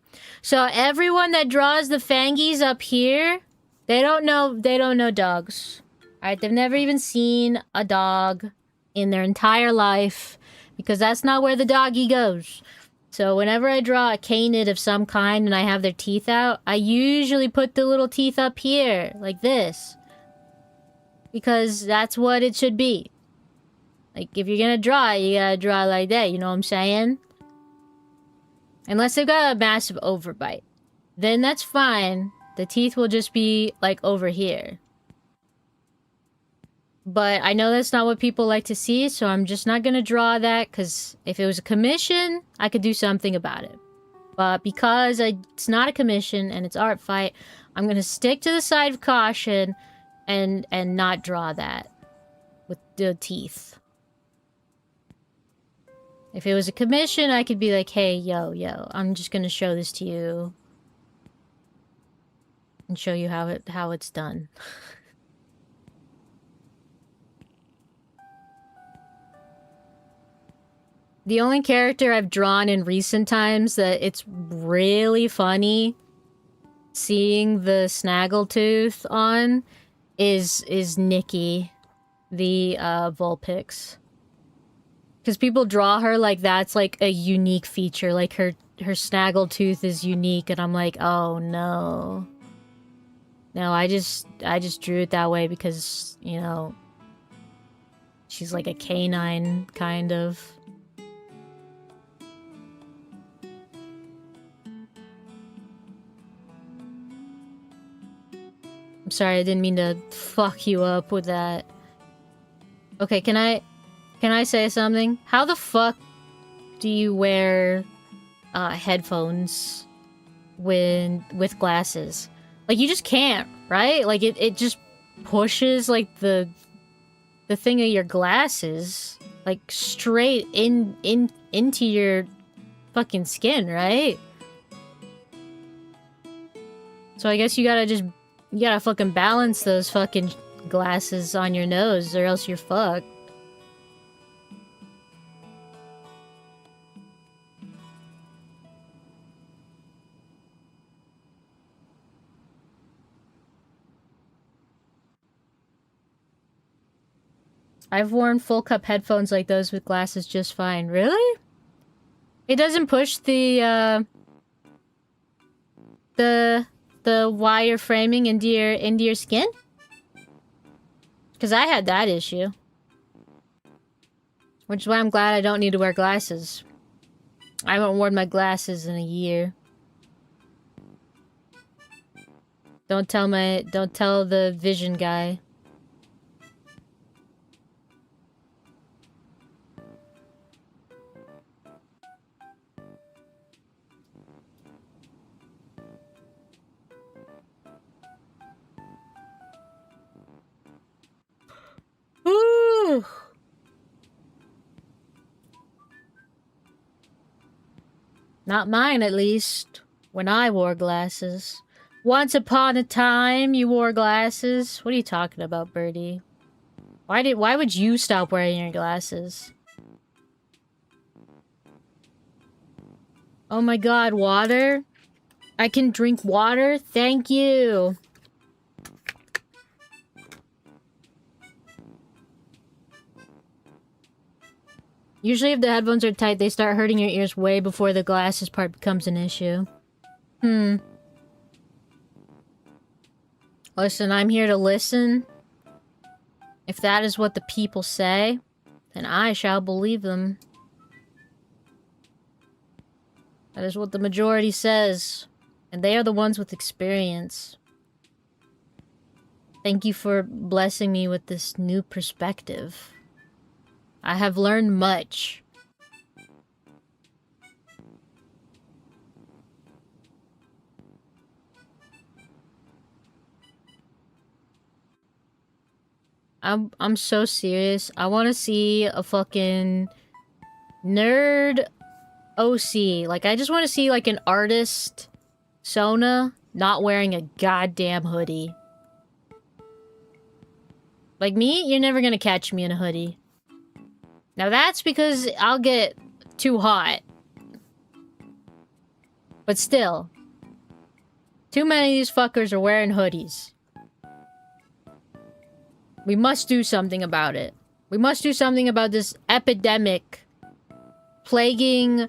So everyone that draws the fangies up here, they don't know dogs. Alright, they've never even seen a dog in their entire life. because that's not where the doggy goes. So whenever I draw a canid of some kind and I have their teeth out, I usually put the little teeth up here, like this. Because that's what it should be. Like, if you're gonna draw it, you gotta draw it like that, you know what I'm saying? Unless they've got a massive overbite. Then that's fine. The teeth will just be, like, over here. But I know that's not what people like to see, so I'm just not gonna draw that, because if it was a commission, I could do something about it. But because it's not a commission and it's Artfight, I'm gonna stick to the side of caution and not draw that with the teeth. If it was a commission, I could be like, hey, yo, I'm just gonna show this to you. And show you how it's done. The only character I've drawn in recent times that it's really funny seeing the snaggletooth on is Nikki, the Vulpix. Because people draw her like that's like a unique feature, like her snaggletooth is unique, and I'm like, oh no. No, I just drew it that way because, you know, she's like a canine, kind of. I'm sorry, I didn't mean to fuck you up with that. Okay, can I say something? How the fuck do you wear headphones with glasses? Like, you just can't, right? Like, it just pushes, like, the thing of your glasses, like, straight into your fucking skin, right? So I guess you gotta fucking balance those fucking glasses on your nose, or else you're fucked. I've worn full cup headphones like those with glasses just fine. Really? It doesn't push the wire framing into your skin? Because I had that issue. Which is why I'm glad I don't need to wear glasses. I haven't worn my glasses in a year. Don't tell the vision guy. Ooh. Not mine, at least. When I wore glasses. Once upon a time, you wore glasses? What are you talking about, Birdie? Why would you stop wearing your glasses? Oh my god, water? I can drink water? Thank you! Usually if the headphones are tight, they start hurting your ears way before the glasses part becomes an issue. Listen, I'm here to listen. If that is what the people say, then I shall believe them. That is what the majority says. And they are the ones with experience. Thank you for blessing me with this new perspective. I have learned much. I'm so serious. I want to see a fucking nerd OC. Like, I just want to see like an artist Sona not wearing a goddamn hoodie. Like me, you're never gonna catch me in a hoodie. Now that's because I'll get too hot. But still. Too many of these fuckers are wearing hoodies. We must do something about it. We must do something about this epidemic plaguing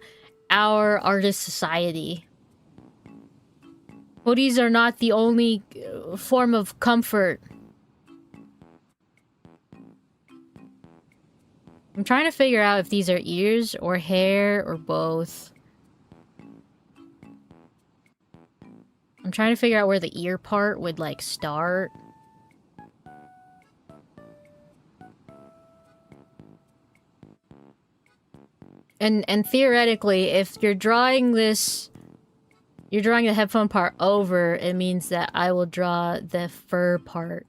our artist society. Hoodies are not the only form of comfort. I'm trying to figure out if these are ears or hair or both. I'm trying to figure out where the ear part would, like, start. And theoretically, if you're drawing this... You're drawing the headphone part over, it means that I will draw the fur part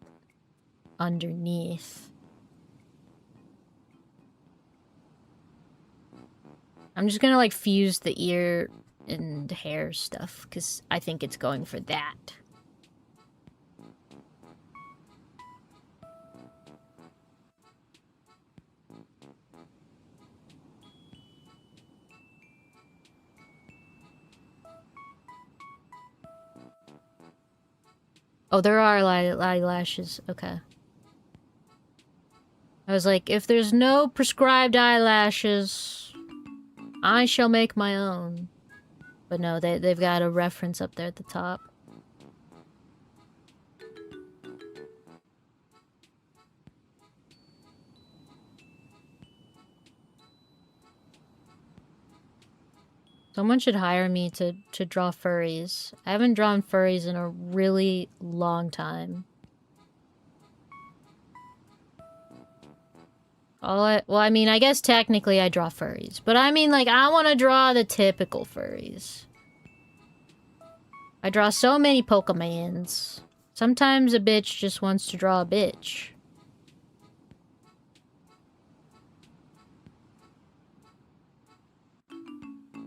underneath. I'm just gonna, like, fuse the ear and hair stuff, because I think it's going for that. Oh, there are eyelashes. Okay. I was like, if there's no prescribed eyelashes, I shall make my own. But no, they've got a reference up there at the top. Someone should hire me to draw furries. I haven't drawn furries in a really long time. Well, I mean, I guess technically I draw furries. But I mean, like, I want to draw the typical furries. I draw so many Pokemons. Sometimes a bitch just wants to draw a bitch.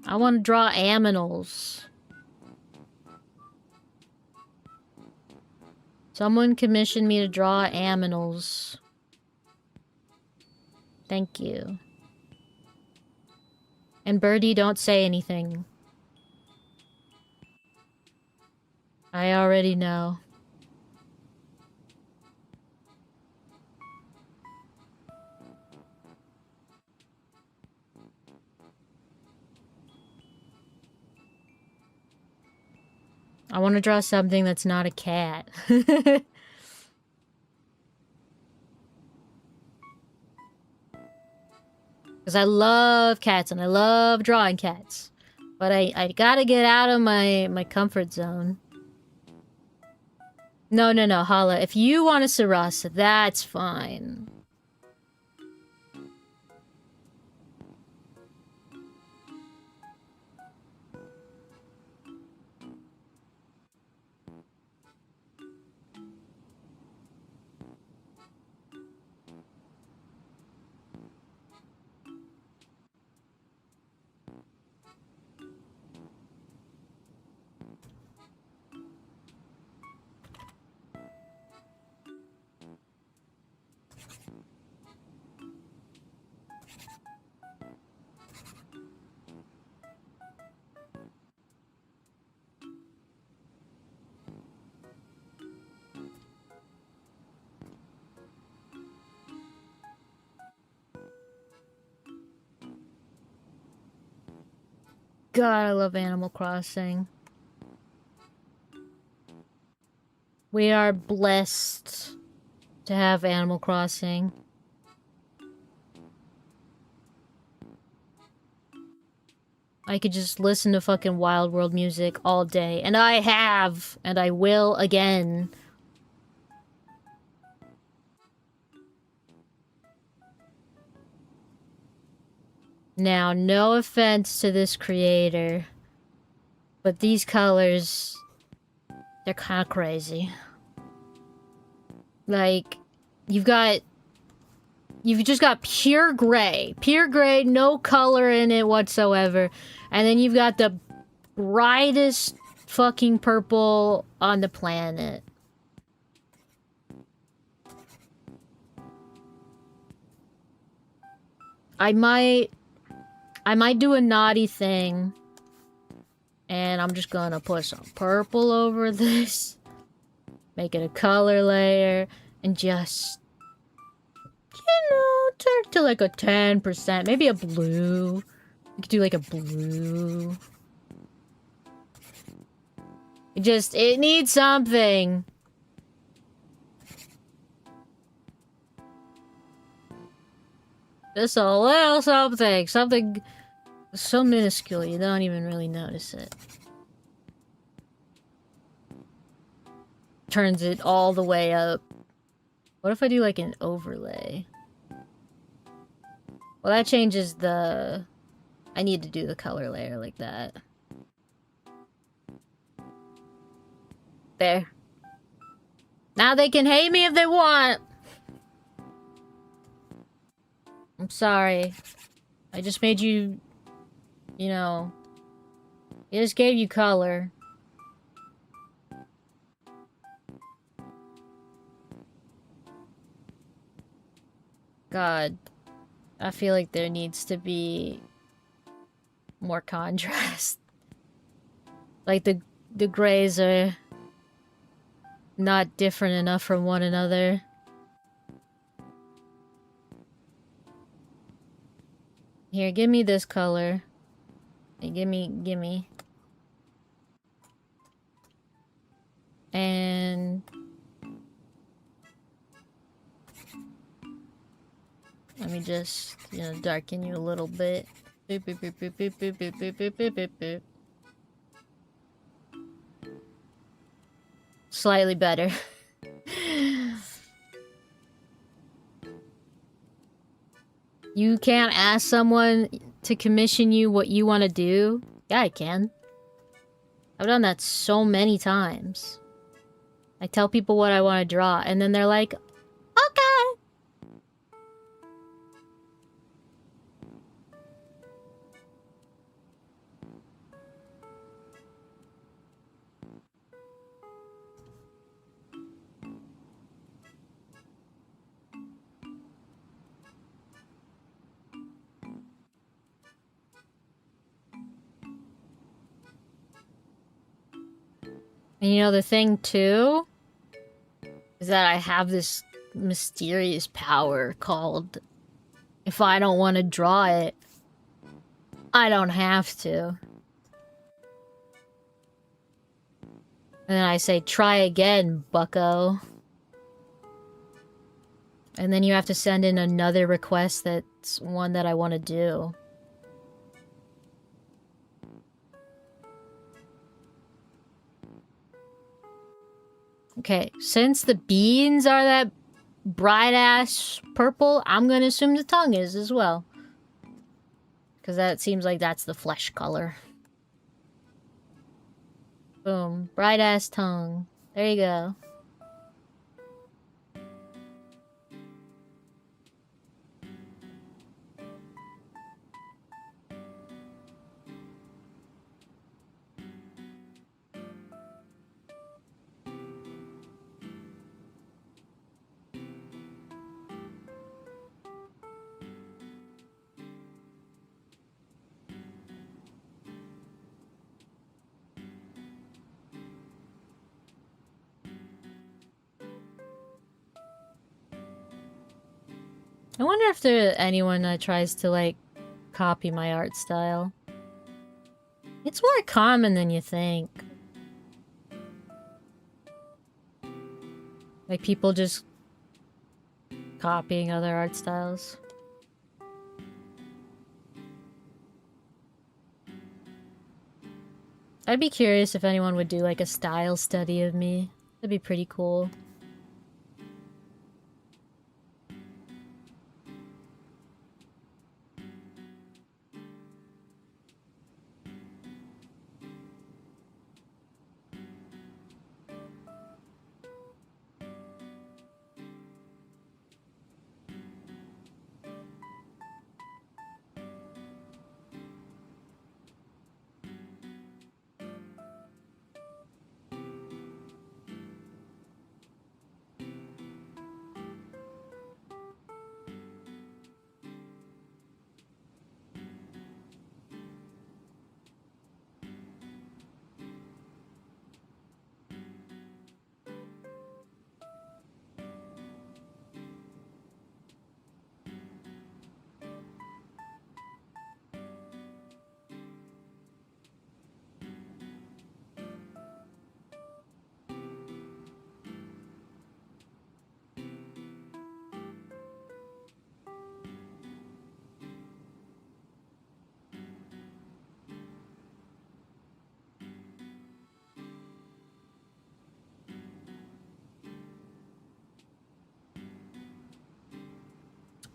I want to draw aminals. Someone commissioned me to draw aminals. Thank you. And Birdie, don't say anything. I already know. I want to draw something that's not a cat. Because I love cats and I love drawing cats. But I gotta get out of my comfort zone. No, Hala. If you want a Sarasa, that's fine. God, I love Animal Crossing. We are blessed to have Animal Crossing. I could just listen to fucking Wild World music all day. And I have! And I will again. Now, no offense to this creator, but these colors, they're kind of crazy. Like, you've just got pure gray, no color in it whatsoever, and then you've got the brightest fucking purple on the planet. I might do a naughty thing. And I'm just gonna put some purple over this. Make it a color layer. And just... You know, turn to like a 10%. Maybe a blue. We could do like a blue. It needs something. Just a little something. Something so minuscule you don't even really notice it. Turns it all the way up. What if I do like an overlay? Well, that changes the... I need to do the color layer like that. There. Now they can hate me if they want! I'm sorry. I just made you... You know... I just gave you color. God. I feel like there needs to be... more contrast. Like the grays are... not different enough from one another. Here, give me this color. Hey, gimme. And... let me just, you know, darken you a little bit. Boop, boop, boop, boop, boop, boop, boop, boop, boop, boop, boop, boop. Slightly better. You can't ask someone to commission you what you want to do? Yeah, I can. I've done that so many times. I tell people what I want to draw, and then they're like, okay! And you know, the thing, too, is that I have this mysterious power called... if I don't want to draw it, I don't have to. And then I say, try again, bucko. And then you have to send in another request that's one that I want to do. Okay, since the beans are that bright-ass purple, I'm gonna assume the tongue is as well. Because that seems like that's the flesh color. Boom. Bright-ass tongue. There you go. I wonder if there's anyone that tries to, like, copy my art style. It's more common than you think. Like, people just copying other art styles. I'd be curious if anyone would do, like, a style study of me. That'd be pretty cool.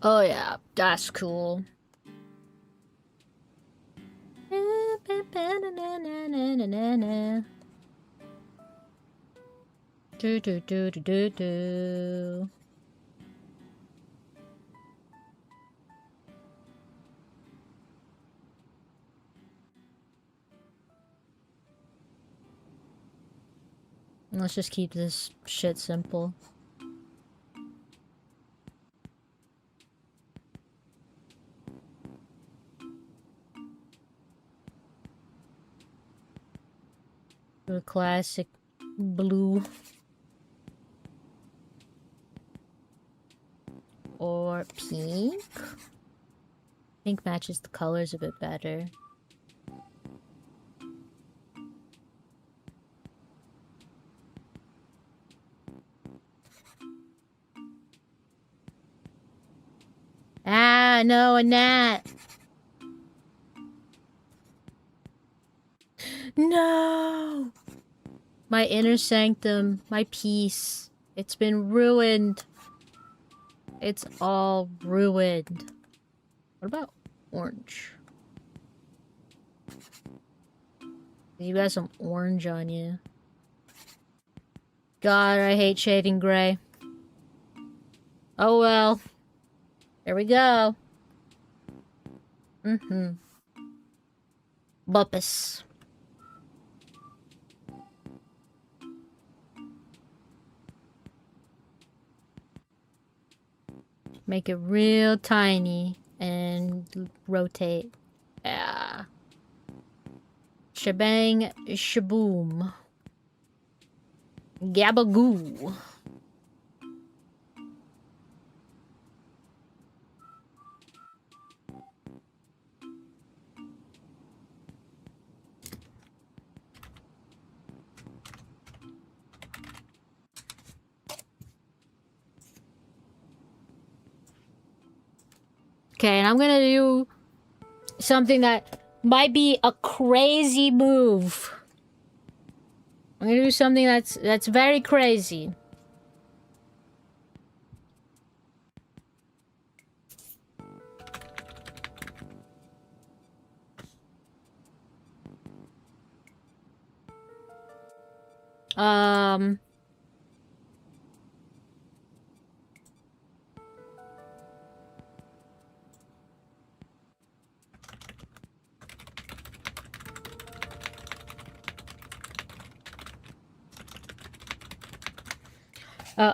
Oh yeah, that's cool. Do do do do do do. Let's just keep this shit simple. The classic blue. Or pink? Pink matches the colors a bit better. Ah, no, a gnat. No! My inner sanctum, my peace. It's been ruined. It's all ruined. What about orange? You got some orange on you. God, I hate shading gray. Oh well. There we go. Bumpus. Make it real tiny and rotate. Yeah. Shebang, shaboom. Gabagoo. Okay, and I'm gonna do something that might be a crazy move. I'm gonna do something that's very crazy.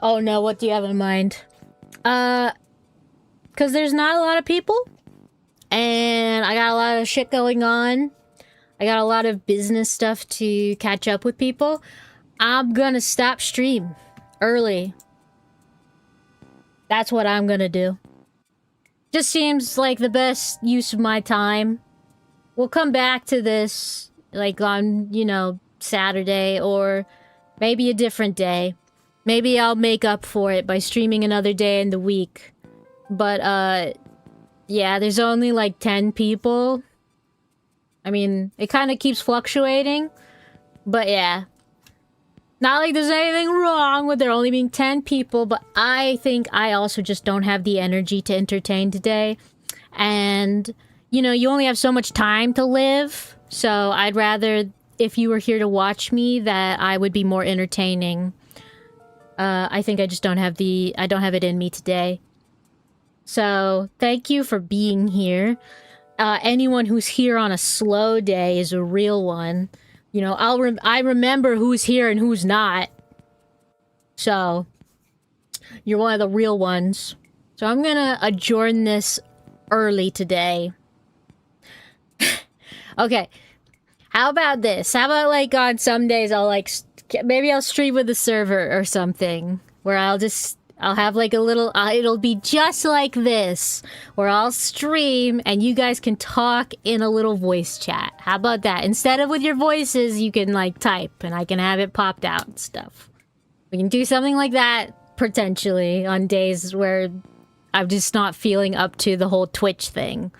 Oh no, what do you have in mind? Because there's not a lot of people, and I got a lot of shit going on. I got a lot of business stuff to catch up with people. I'm gonna stop stream early. That's what I'm gonna do. Just seems like the best use of my time. We'll come back to this, like on, you know, Saturday, or maybe a different day. Maybe I'll make up for it by streaming another day in the week. But, yeah, there's only like 10 people. I mean, it kind of keeps fluctuating. But yeah. Not like there's anything wrong with there only being 10 people, but I think I also just don't have the energy to entertain today. And, you know, you only have so much time to live. So I'd rather, if you were here to watch me, that I would be more entertaining. I think I just don't have I don't have it in me today. So, thank you for being here. Anyone who's here on a slow day is a real one. You know, I remember who's here and who's not. So, you're one of the real ones. So I'm gonna adjourn this early today. Okay. How about this? How about, like, on some days I'll, like, maybe I'll stream with the server or something. Where I'll have, like, a little... it'll be just like this. Where I'll stream and you guys can talk in a little voice chat. How about that? Instead of with your voices, you can, like, type. And I can have it popped out and stuff. We can do something like that, potentially, on days where I'm just not feeling up to the whole Twitch thing.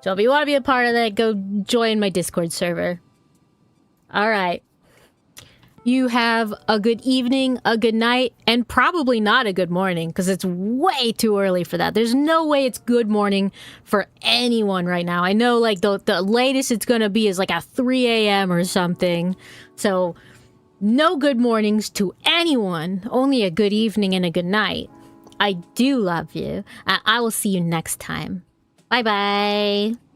So if you want to be a part of that, go join my Discord server. Alright. you have a good evening, a good night, and probably not a good morning because it's way too early for that. There's no way it's good morning for anyone right now. I know like the latest it's going to be is like at 3 a.m. or something. So no good mornings to anyone, only a good evening and a good night. I do love you. I will see you next time. Bye-bye.